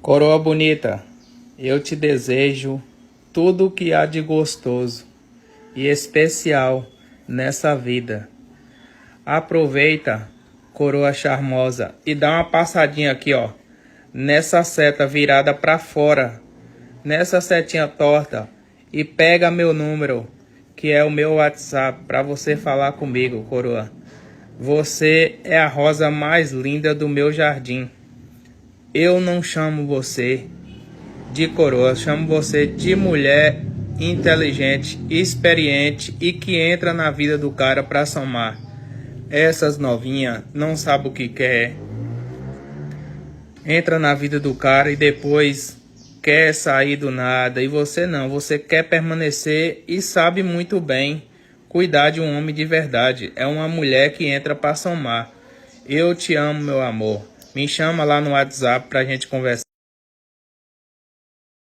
Coroa bonita, eu te desejo tudo o que há de gostoso e especial nessa vida. Aproveita, coroa charmosa, e dá uma passadinha aqui, ó, nessa seta virada para fora, nessa setinha torta, e pega meu número, que é o meu WhatsApp, para você falar comigo, coroa. Você é a rosa mais linda do meu jardim. Eu não chamo você de coroa, chamo você de mulher inteligente, experiente e que entra na vida do cara para somar. Essas novinhas não sabem o que quer. Entra na vida do cara e depois quer sair do nada. E você não, você quer permanecer e sabe muito bem cuidar de um homem de verdade. É uma mulher que entra para somar. Eu te amo, meu amor. Me chama lá no WhatsApp pra gente conversar.